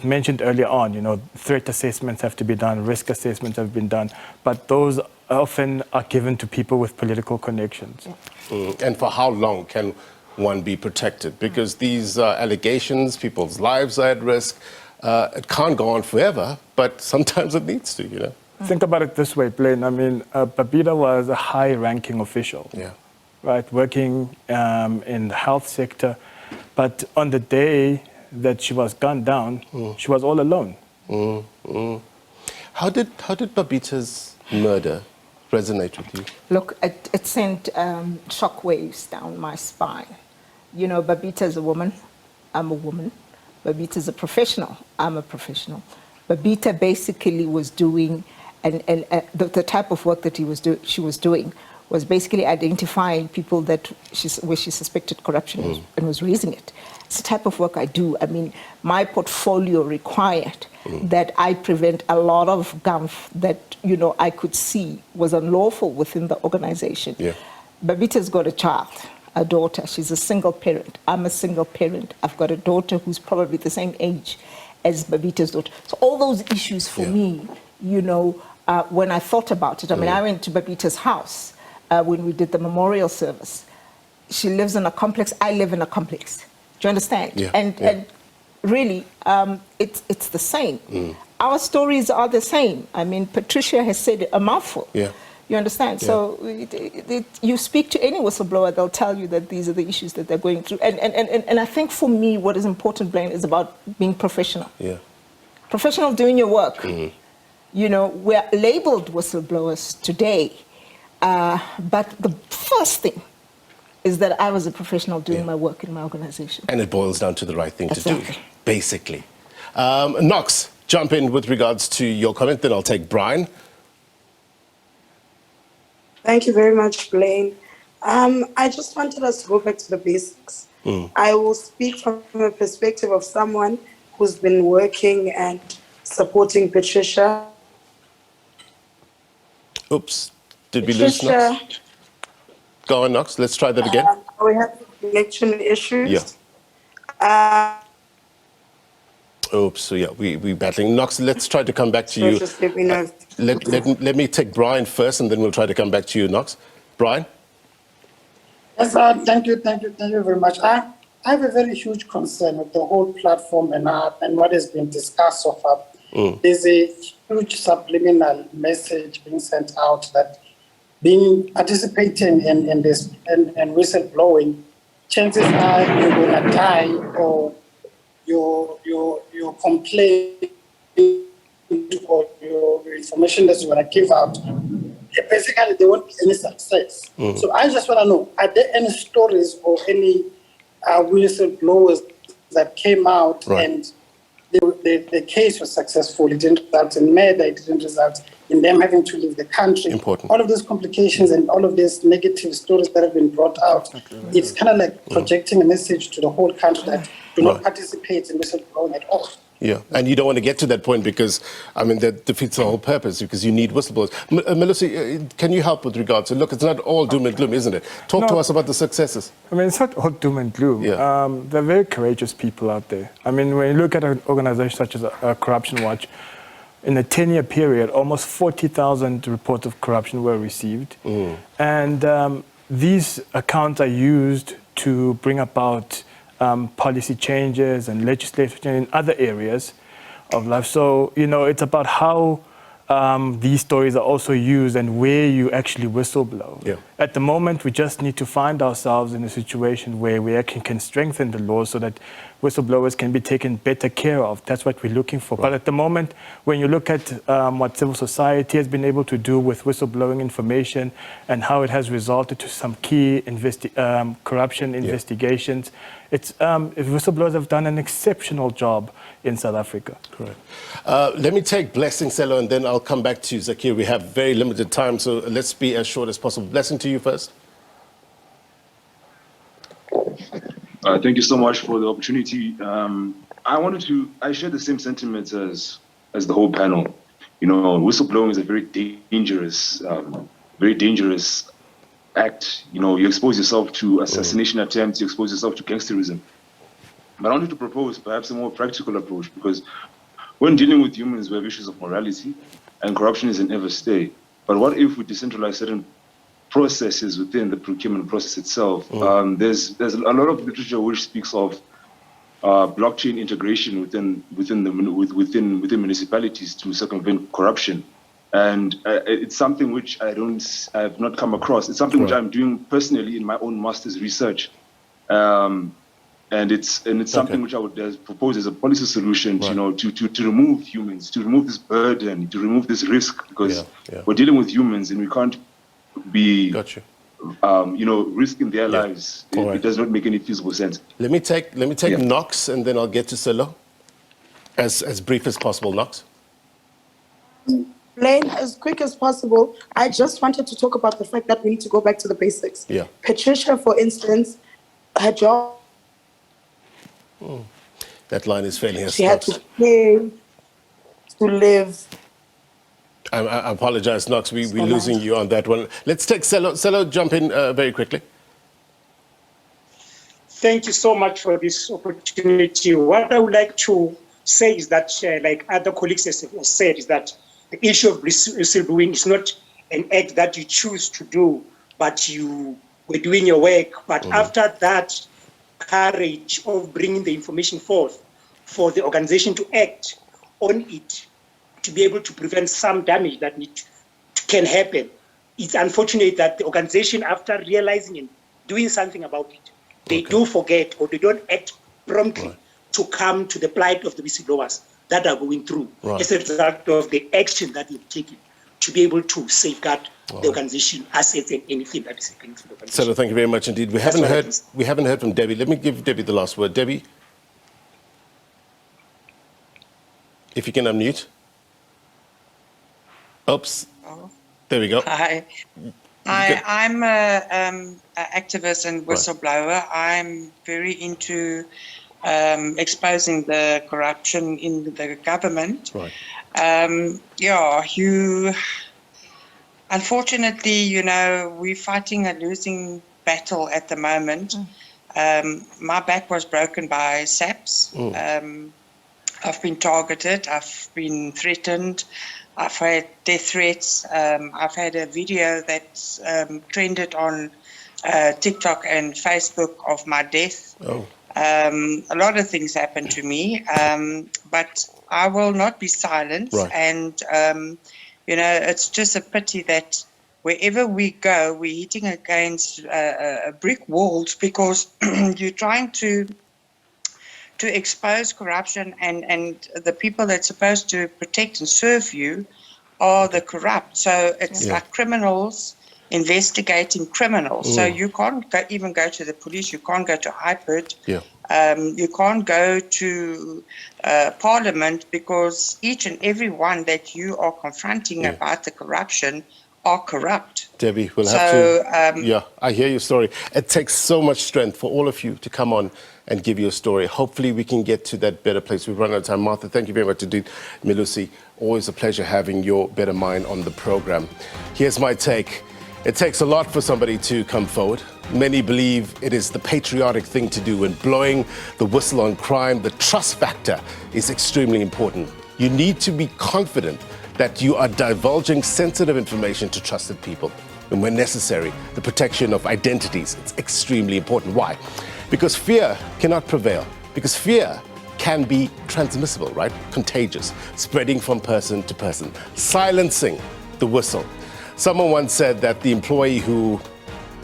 mentioned earlier on, threat assessments have to be done, risk assessments have been done, but those often are given to people with political connections. And for how long can one be protected? Because these allegations, people's lives are at risk. It can't go on forever, but sometimes it needs to, Think about it this way, Blaine. I mean, Babita was a high-ranking official, right, working in the health sector. But on the day that she was gunned down, she was all alone. How did Babita's murder resonate with you? Look, it sent shockwaves down my spine. Babita is a woman. I'm a woman. Babita is a professional. I'm a professional. Babita basically was doing, and the type of work that she was doing was basically identifying people where she suspected corruption and was raising it. It's the type of work I do. I mean, my portfolio required that I prevent a lot of gumf that, I could see was unlawful within the organization. Yeah. Babita's got a child, a daughter. She's a single parent. I'm a single parent. I've got a daughter who's probably the same age as Babita's daughter. So all those issues for me, when I thought about it, I mean, I went to Babita's house when we did the memorial service. She lives in a complex. I live in a complex. Do you understand? Yeah, and really, it's the same. Our stories are the same. I mean, Patricia has said a mouthful. Yeah. You understand? Yeah. So you speak to any whistleblower, they'll tell you that these are the issues that they're going through. And I think for me, what is important, Blaine, is about being professional. Yeah. Professional doing your work. We're labeled whistleblowers today, but the first thing is that I was a professional doing my work in my organization. And it boils down to the right thing to do, basically. Knox, jump in with regards to your comment, then I'll take Brian. Thank you very much, Blaine. I just wanted us to go back to the basics. I will speak from a perspective of someone who's been working and supporting Patricia. Oops, did we lose Knox? Go on, Knox. Let's try that again. We have connection issues. Yeah. Oops. So yeah, we're battling. Knox, let's try to come back to you. Just let me know. Let me take Brian first, and then we'll try to come back to you, Knox. Brian. Yes, thank you very much. I have a very huge concern with the whole platform and what has been discussed so far. There's a huge subliminal message being sent out that participating in this and whistleblowing, chances are you're gonna die or your complaint or your information that you wanna give out. Basically, there won't be any success. So I just wanna know: are there any stories or any whistleblowers that came out and the case was successful? It didn't result in murder. It didn't result in them having to leave the country. Important. All of these complications and all of these negative stories that have been brought out, it's kind of like projecting a message to the whole country that do not participate in whistleblowing at all. Yeah, and you don't want to get to that point because, I mean, that defeats the whole purpose because you need whistleblowers. Melissa, can you help with regards to, look, it's not all doom and gloom, isn't it? Talk to us about the successes. I mean, it's not all doom and gloom. Yeah. There are very courageous people out there. I mean, when you look at an organization such as Corruption Watch, in a 10-year period, almost 40,000 reports of corruption were received. And these accounts are used to bring about policy changes and legislation in other areas of life. So, it's about how these stories are also used and where you actually whistleblow. Yeah. At the moment, we just need to find ourselves in a situation where we actually can strengthen the laws so that whistleblowers can be taken better care of. That's what we're looking for. Right. But at the moment, when you look at what civil society has been able to do with whistleblowing information and how it has resulted to some key corruption investigations, whistleblowers have done an exceptional job in South Africa. Correct. Let me take Blessing Sello and then I'll come back to you, Zakir. We have very limited time, so let's be as short as possible. Blessing to you first. Thank you so much for the opportunity. I share the same sentiments as as the whole panel. Whistleblowing is a very dangerous act. You expose yourself to assassination attempts, you expose yourself to gangsterism. But I wanted to propose perhaps a more practical approach, because when dealing with humans, we have issues of morality, and corruption is an ever stay. But what if we decentralize certain processes within the procurement process itself? There's a lot of literature which speaks of blockchain integration within municipalities to circumvent corruption, and it's something which I have not come across. It's something which I'm doing personally in my own master's research, and it's something which I would propose as a policy solution, to remove humans, to remove this burden, to remove this risk, because we're dealing with humans and we can't be risking their lives. It does not make any feasible sense. Let me take Knox, and then I'll get to Silo. As brief as possible, Knox. Blaine, as quick as possible. I just wanted to talk about the fact that we need to go back to the basics. Yeah. Patricia, for instance, her job. That line is failing us. She had to pay to live. I apologize, Knox. We're losing you on that one. Let's take Selo. Selo, jump in very quickly. Thank you so much for this opportunity. What I would like to say is that, like other colleagues have said, is that the issue of whistleblowing is not an act that you choose to do, but you were doing your work. But after that courage of bringing the information forth for the organization to act on it, to be able to prevent some damage that can happen. It's unfortunate that the organization, after realizing and doing something about it, they do forget, or they don't act promptly to come to the plight of the whistleblowers that are going through as a result of the action that they've taken to be able to safeguard the organization assets and anything that is happening to the organization. Selo, thank you very much indeed. We haven't heard from Debbie. Let me give Debbie the last word. Debbie, if you can unmute. Oops. There we go. Hi. I'm an activist and whistleblower. I'm very into exposing the corruption in the government. Right. Unfortunately, we're fighting a losing battle at the moment. My back was broken by SAPs. I've been targeted. I've been threatened. I've had death threats. I've had a video that's trended on TikTok and Facebook of my death. A lot of things happened to me, but I will not be silent. And, it's just a pity that wherever we go, we're hitting against brick walls, because you're trying to expose corruption, and the people that's supposed to protect and serve you are the corrupt. So it's like criminals investigating criminals. So you can't even go to the police, you can't go to IPID, you can't go to Parliament, because each and every one that you are confronting about the corruption are corrupt. Debbie, we'll have to... I hear your story. It takes so much strength for all of you to come on and give you a story. Hopefully we can get to that better place. We've run out of time. Martha, thank you very much indeed. Milusi, always a pleasure having your better mind on the program. Here's my take. It takes a lot for somebody to come forward. Many believe it is the patriotic thing to do, and blowing the whistle on crime, the trust factor is extremely important. You need to be confident that you are divulging sensitive information to trusted people. And when necessary, the protection of identities, it's extremely important. Why? Because fear cannot prevail. Because fear can be transmissible, right? Contagious, spreading from person to person, silencing the whistle. Someone once said that the employee who,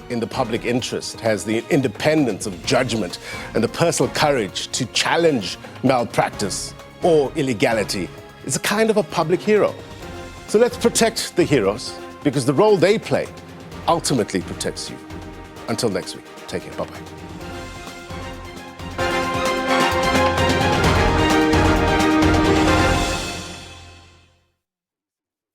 in the public interest, has the independence of judgment and the personal courage to challenge malpractice or illegality is a kind of a public hero. So let's protect the heroes, because the role they play ultimately protects you. Until next week, take care. Bye-bye.